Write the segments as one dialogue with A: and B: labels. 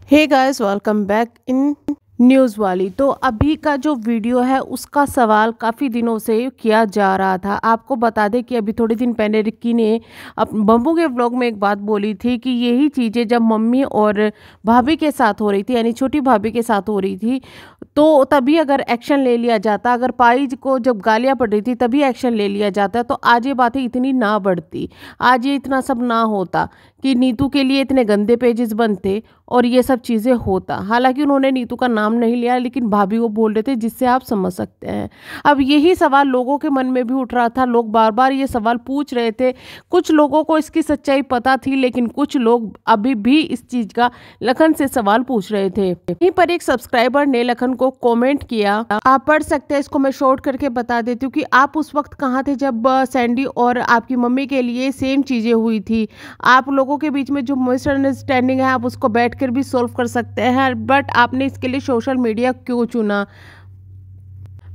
A: Hey guys, welcome back in news वाली। तो अभी का जो वीडियो है उसका सवाल काफ़ी दिनों से किया जा रहा था। आपको बता दें कि अभी थोड़े दिन पहले रिक्की ने बम्बू के व्लॉग में एक बात बोली थी कि यही चीज़ें जब मम्मी और भाभी के साथ हो रही थी, यानी छोटी भाभी के साथ हो रही थी, तो तभी अगर एक्शन ले लिया जाता, अगर पाइज को जब गालियाँ पड़ रही थी तभी एक्शन ले लिया जाता, तो आज ये बातें इतनी ना बढ़ती, आज ये इतना सब ना होता कि नीतू के लिए इतने गंदे पेजेस बनते और ये सब चीज़ें होता। हालांकि उन्होंने नीतू का नाम नहीं लिया, लेकिन भाभी वो बोल रहे थे, जिससे आप समझ सकते हैं। अब यही सवाल लोगों के मन में भी उठ रहा था, लोग बार बार ये सवाल पूछ रहे थे। कुछ लोगों को इसकी सच्चाई पता थी, लेकिन कुछ लोग अभी भी इस चीज़ का लखन से सवाल पूछ रहे थे। यहीं पर एक सब्सक्राइबर ने लखन को कॉमेंट किया, आप पढ़ सकते हैं, इसको मैं शॉर्ट करके बता देती हूँ कि आप उस वक्त कहाँ थे जब सैंडी और आपकी मम्मी के लिए सेम चीज़ें हुई थी। आप लोगों के बीच में जो मिसअंडरस्टैंडिंग है आप उसको बैठकर भी सॉल्व कर सकते हैं, बट आपने इसके लिए सोशल मीडिया क्यों चुना।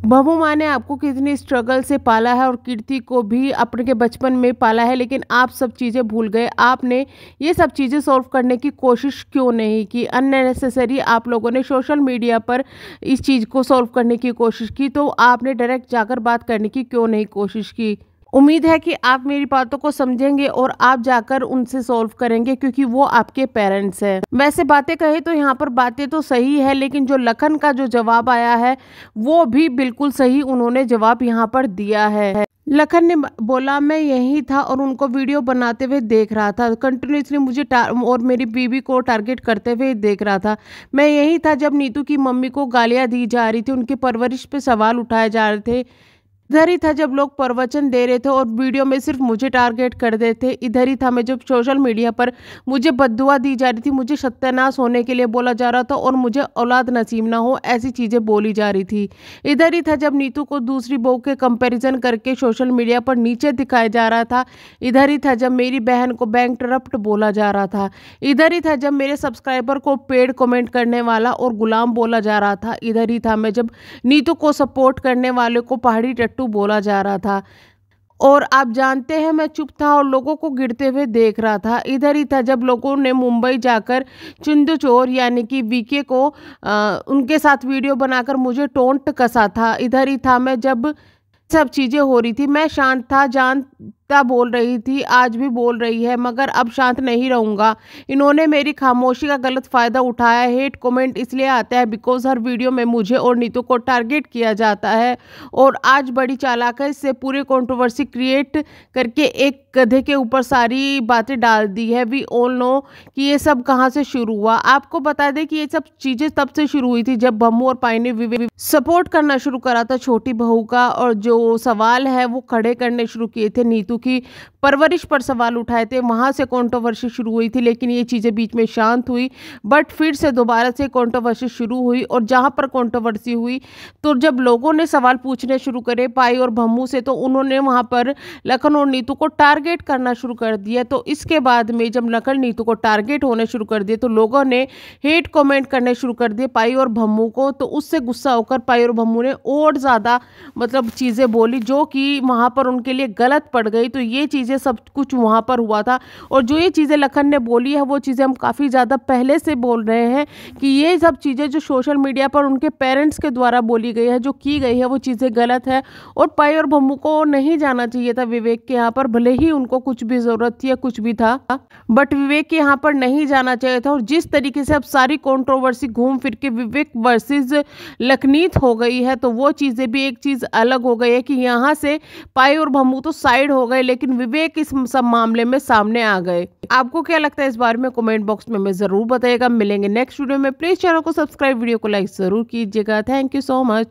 A: बहू माँ ने आपको कितनी स्ट्रगल से पाला है और कीर्ति को भी अपने के बचपन में पाला है, लेकिन आप सब चीज़ें भूल गए। आपने ये सब चीज़ें सॉल्व करने की कोशिश क्यों नहीं की। अननेसेसरी आप लोगों ने सोशल मीडिया पर इस चीज़ को सॉल्व करने की कोशिश की, तो आपने डायरेक्ट जाकर बात करने की क्यों नहीं कोशिश की। उम्मीद है कि आप मेरी बातों को समझेंगे और आप जाकर उनसे सॉल्व करेंगे, क्योंकि वो आपके पेरेंट्स हैं। वैसे बातें कहे तो यहाँ पर बातें तो सही है, लेकिन जो लखन का जो जवाब आया है वो भी बिल्कुल सही उन्होंने जवाब यहाँ पर दिया है। लखन ने बोला, मैं यही था और उनको वीडियो बनाते हुए देख रहा था, कंटिन्यूसली मुझे और मेरी बीवी को टारगेट करते हुए देख रहा था। मैं यही था जब नीतू की मम्मी को गालियाँ दी जा रही थी, उनकी परवरिश पे सवाल उठाए जा रहे थे। इधर ही था जब लोग प्रवचन दे रहे थे और वीडियो में सिर्फ मुझे टारगेट कर देते थे। इधर ही था मैं जब सोशल मीडिया पर मुझे बद्दुआ दी जा रही थी, मुझे सत्यानाश होने के लिए बोला जा रहा था और मुझे औलाद नसीब ना हो, ऐसी चीज़ें बोली जा रही थी। इधर ही था जब नीतू को दूसरी बहू के कंपैरिजन करके सोशल मीडिया पर नीचे दिखाया जा रहा था। इधर ही था जब मेरी बहन को बैंक करप्ट बोला जा रहा था। इधर ही था जब मेरे सब्सक्राइबर को पेड कमेंट करने वाला और गुलाम बोला जा रहा था। इधर ही था मैं जब नीतू को सपोर्ट करने वाले को पहाड़ी टट्टू बोला जा रहा था। और आप जानते हैं मैं चुप था और लोगों को गिरते हुए देख रहा था। इधर ही था जब लोगों ने मुंबई जाकर चिंदू चोर यानी कि वीके को उनके साथ वीडियो बनाकर मुझे टोंट कसा था। इधर ही था मैं जब सब चीज़ें हो रही थी, मैं शांत था, जानता बोल रही थी, आज भी बोल रही है, मगर अब शांत नहीं रहूँगा। इन्होंने मेरी खामोशी का गलत फ़ायदा उठाया। हेट कमेंट इसलिए आता है बिकॉज हर वीडियो में मुझे और नीतू को टारगेट किया जाता है, और आज बड़ी चालाक है, इससे पूरी कंट्रोवर्सी क्रिएट करके एक गधे के ऊपर सारी बातें डाल दी है। वी ऑल नो कि ये सब कहाँ से शुरू हुआ। आपको बता दें कि ये सब चीज़ें तब से शुरू हुई थी जब बम्मू और पाई ने सपोर्ट करना शुरू करा था छोटी बहू का, और जो सवाल है वो खड़े करने शुरू किए थे, नीतू की परवरिश पर सवाल उठाए थे, वहाँ से कंट्रोवर्सी शुरू हुई थी। लेकिन ये चीज़ें बीच में शांत हुई, बट फिर से दोबारा से कंट्रोवर्सी शुरू हुई, और जहाँ पर कंट्रोवर्सी हुई तो जब लोगों ने सवाल पूछने शुरू करे पाई और बम्मू से, तो उन्होंने वहाँ पर लखन और नीतू को टारगेट करना शुरू कर दिया। तो इसके बाद में जब लखन नीतू को टारगेट होने शुरू कर दिए तो लोगों ने हेट कमेंट करने शुरू कर दिए पाई और बम्मू को। तो उससे गुस्सा होकर पाई और बम्मू ने और ज़्यादा चीज़ें बोली, जो कि वहाँ पर उनके लिए गलत पड़ गई। तो ये चीज़ें सब कुछ वहाँ पर हुआ था, और जो ये चीज़ें लखन ने बोली है वो चीज़ें हम काफ़ी ज़्यादा पहले से बोल रहे हैं कि ये सब चीज़ें जो सोशल मीडिया पर उनके पेरेंट्स के द्वारा बोली गई है, जो की गई है, वो चीज़ें गलत है। और पाई और बम्मू को नहीं जाना चाहिए था विवेक के यहाँ पर, भले ही उनको कुछ भी ज़रूरत थी या कुछ भी था, बट विवेक के यहाँ पर नहीं जाना चाहिए था। और जिस तरीके से अब सारी कंट्रोवर्सी घूम फिर के विवेक वर्सेस लखनीत हो गई है, तो वो चीज़ें भी एक चीज़ अलग हो गई है कि यहाँ से पाई और बम्मू तो साइड हो गए, लेकिन विवेक इस सब मामले में सामने आ गए। आपको क्या लगता है इस बारे में कमेंट बॉक्स में हमें ज़रूर बताइएगा। मिलेंगे नेक्स्ट वीडियो में। प्लीज़ चैनल को सब्सक्राइब, वीडियो को लाइक ज़रूर कीजिएगा। Thank you so much.